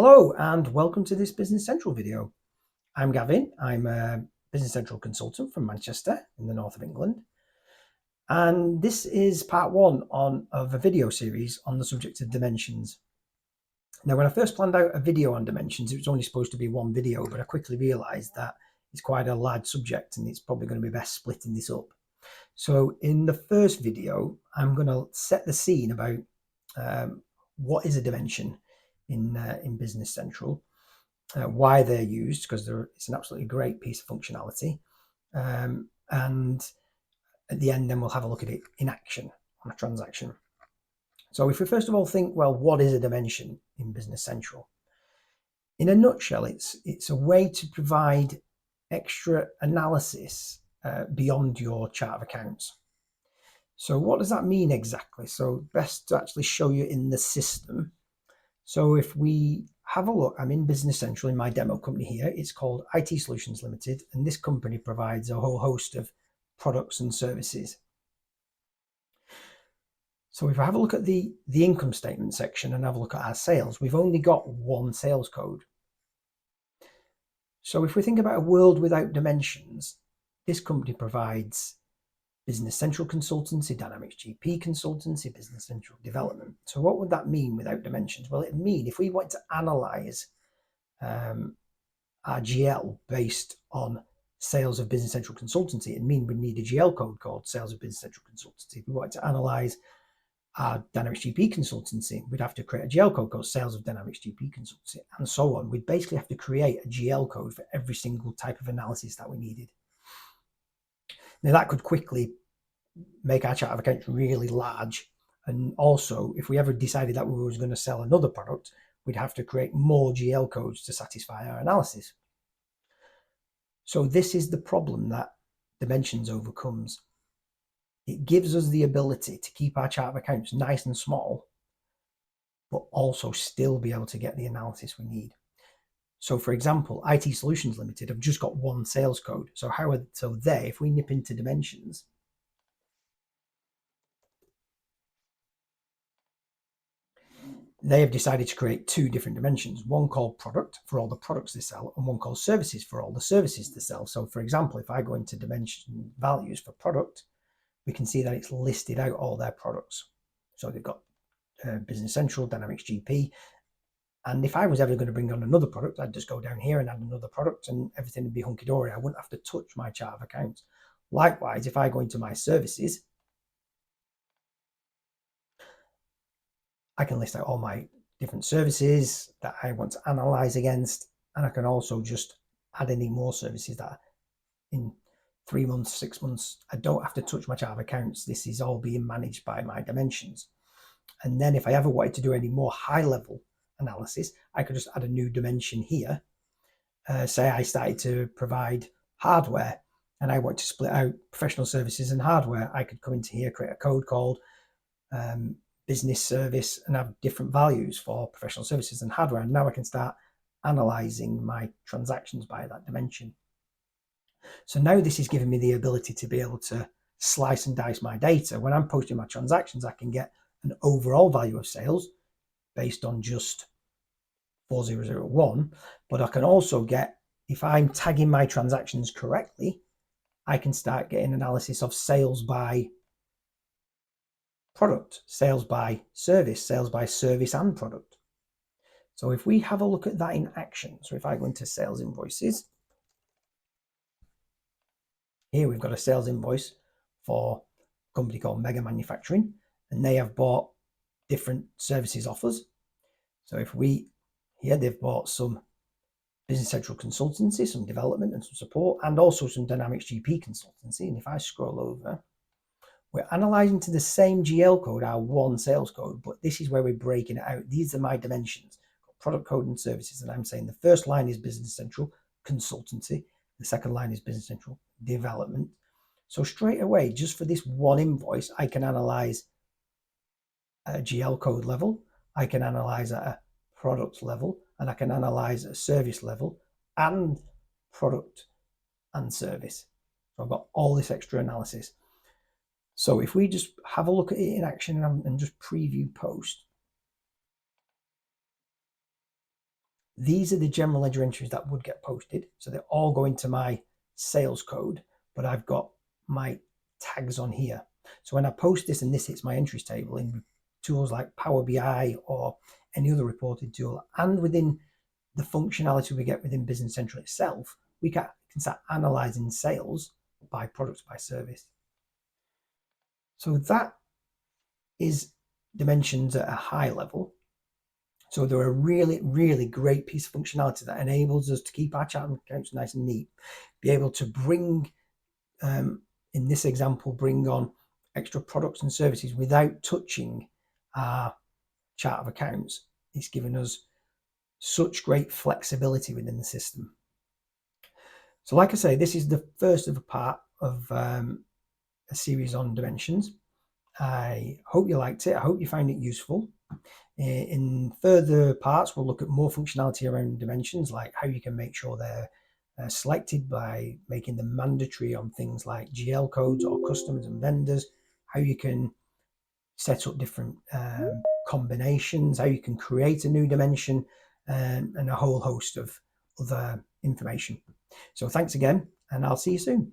Hello and welcome to this Business Central video. I'm Gavin. I'm a Business Central consultant from Manchester in the north of England. And this is part one of a video series on the subject of dimensions. Now, when I first planned out a video on dimensions, it was only supposed to be one video, but I quickly realized that it's quite a large subject and it's probably going to be best splitting this up. So in the first video, I'm going to set the scene about what is a dimension in Business Central, why they're used, because it's an absolutely great piece of functionality. And at the end, then we'll have a look at it in action on a transaction. So if we first of all think, well, what is a dimension in Business Central? In a nutshell, it's a way to provide extra analysis beyond your chart of accounts. So what does that mean exactly? So best to actually show you in the system. So if we have a look, I'm in Business Central in my demo company here. It's called IT Solutions Limited, and this company provides a whole host of products and services. So if I have a look at the income statement section and have a look at our sales, we've only got one sales code. So if we think about a world without dimensions, this company provides Business Central consultancy, Dynamics GP consultancy, Business Central development. So what would that mean without dimensions? Well, it'd mean if we want to analyze our GL based on sales of Business Central consultancy, it'd mean we'd need a GL code called sales of Business Central consultancy. If we wanted to analyze our Dynamics GP consultancy, we'd have to create a GL code called sales of Dynamics GP consultancy, and so on. We'd basically have to create a GL code for every single type of analysis that we needed. Now that could quickly make our chart of accounts really large. And also, if we ever decided that we were going to sell another product, we'd have to create more GL codes to satisfy our analysis. So this is the problem that dimensions overcomes. It gives us the ability to keep our chart of accounts nice and small, but also still be able to get the analysis we need. So for example, IT Solutions Limited have just got one sales code. So if we nip into dimensions, they have decided to create two different dimensions, one called product for all the products they sell and one called services for all the services they sell. So for example, if I go into dimension values for product, we can see that it's listed out all their products. So they've got Business Central, Dynamics GP. And if I was ever going to bring on another product, I'd just go down here and add another product and everything would be hunky-dory. I wouldn't have to touch my chart of accounts. Likewise, if I go into my services, I can list out all my different services that I want to analyze against. And I can also just add any more services that in 3 months, 6 months, I don't have to touch my chart of accounts. This is all being managed by my dimensions. And then if I ever wanted to do any more high level analysis, I could just add a new dimension here. Say I started to provide hardware and I want to split out professional services and hardware. I could come into here, create a code called business service and have different values for professional services and hardware. And now I can start analyzing my transactions by that dimension. So now this is giving me the ability to be able to slice and dice my data. When I'm posting my transactions, I can get an overall value of sales based on just 4001, but I can also get, if I'm tagging my transactions correctly, I can start getting analysis of sales by product, sales by service and product. So if we have a look at that in action, so if I go into sales invoices, here we've got a sales invoice for a company called Mega Manufacturing, and they have bought different services offers. So if they've bought some Business Central consultancy, some development and some support, and also some Dynamics GP consultancy. And if I scroll over, we're analyzing to the same GL code, our one sales code, but this is where we're breaking it out. These are my dimensions, product code and services. And I'm saying the first line is Business Central consultancy. The second line is Business Central development. So straight away, just for this one invoice, I can analyze at a GL code level. I can analyze at a product level, and I can analyze at a service level and product and service. So I've got all this extra analysis. So if we just have a look at it in action and just preview post, These are the general ledger entries that would get posted. So they all go into my sales code, but I've got my tags on here. So when I post this and this hits my entries table in tools like Power BI or any other reporting tool, and within the functionality we get within Business Central itself, we can start analyzing sales by product, by service. So that is dimensions at a high level. So they're a really, really great piece of functionality that enables us to keep our chart accounts nice and neat, be able to bring, in this example, bring on extra products and services without touching our chart of accounts. It's given us such great flexibility within the system. So like I say, this is the first of a part of a series on dimensions. I hope you liked it. I hope you found it useful. In further parts, we'll look at more functionality around dimensions, like how you can make sure they're selected by making them mandatory on things like GL codes or customers and vendors, how you can set up different combinations, how you can create a new dimension, and a whole host of other information. So thanks again, and I'll see you soon.